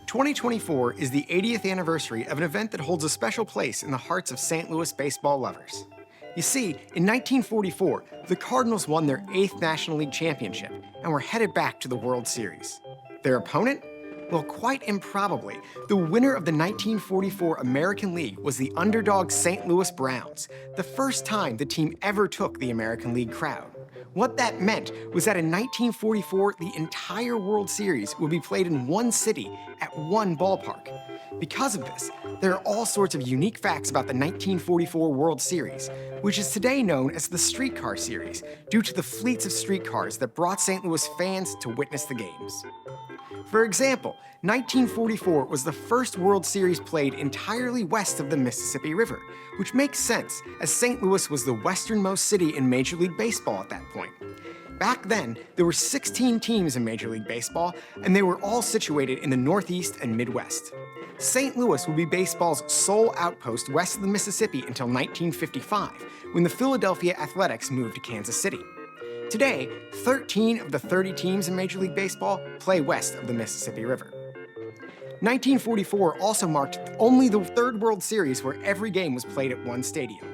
2024 is the 80th anniversary of an event that holds a special place in the hearts of St. Louis baseball lovers. You see, in 1944, the Cardinals won their 8th National League championship and were headed back to the World Series. Their opponent? Well, quite improbably, the winner of the 1944 American League was the underdog St. Louis Browns, the first time the team ever took the American League crowd. What that meant was that in 1944, the entire World Series would be played in one city at one ballpark. Because of this, there are all sorts of unique facts about the 1944 World Series, which is today known as the Streetcar Series, due to the fleets of streetcars that brought St. Louis fans to witness the games. For example, 1944 was the first World Series played entirely west of the Mississippi River, which makes sense as St. Louis was the westernmost city in Major League Baseball at that point. Back then, there were 16 teams in Major League Baseball, and they were all situated in the Northeast and Midwest. St. Louis would be baseball's sole outpost west of the Mississippi until 1955, when the Philadelphia Athletics moved to Kansas City. Today, 13 of the 30 teams in Major League Baseball play west of the Mississippi River. 1944 also marked only the third World Series where every game was played at one stadium.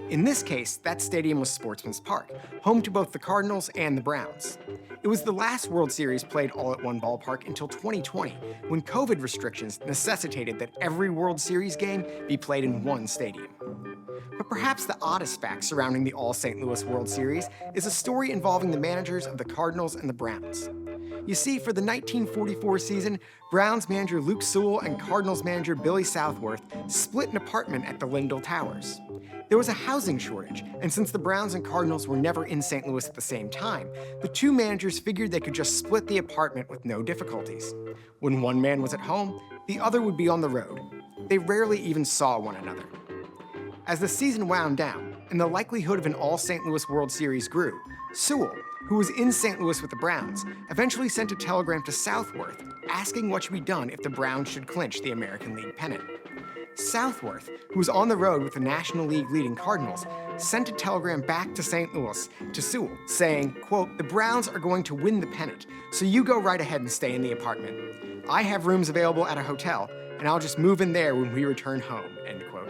In this case, that stadium was Sportsman's Park, home to both the Cardinals and the Browns. It was the last World Series played all at one ballpark until 2020, when COVID restrictions necessitated that every World Series game be played in one stadium. But perhaps the oddest fact surrounding the All-St. Louis World Series is a story involving the managers of the Cardinals and the Browns. You see, for the 1944 season, Browns manager Luke Sewell and Cardinals manager Billy Southworth split an apartment at the Lindell Towers. There was a housing shortage, and since the Browns and Cardinals were never in St. Louis at the same time, the two managers figured they could just split the apartment with no difficulties. When one man was at home, the other would be on the road. They rarely even saw one another. As the season wound down, and the likelihood of an All-St. Louis World Series grew, Sewell, who was in St. Louis with the Browns, eventually sent a telegram to Southworth asking what should be done if the Browns should clinch the American League pennant. Southworth, who was on the road with the National League leading Cardinals, sent a telegram back to St. Louis to Sewell saying, quote, "The Browns are going to win the pennant, so you go right ahead and stay in the apartment. I have rooms available at a hotel, and I'll just move in there when we return home," end quote.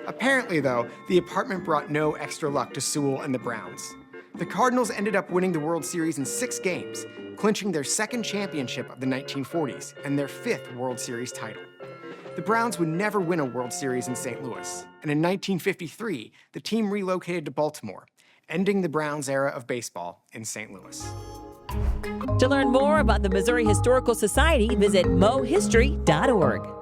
Apparently, though, the apartment brought no extra luck to Sewell and the Browns. The Cardinals ended up winning the World Series in 6 games, clinching their second championship of the 1940s and their 5th World Series title. The Browns would never win a World Series in St. Louis, and in 1953, the team relocated to Baltimore, ending the Browns' era of baseball in St. Louis. To learn more about the Missouri Historical Society, visit mohistory.org.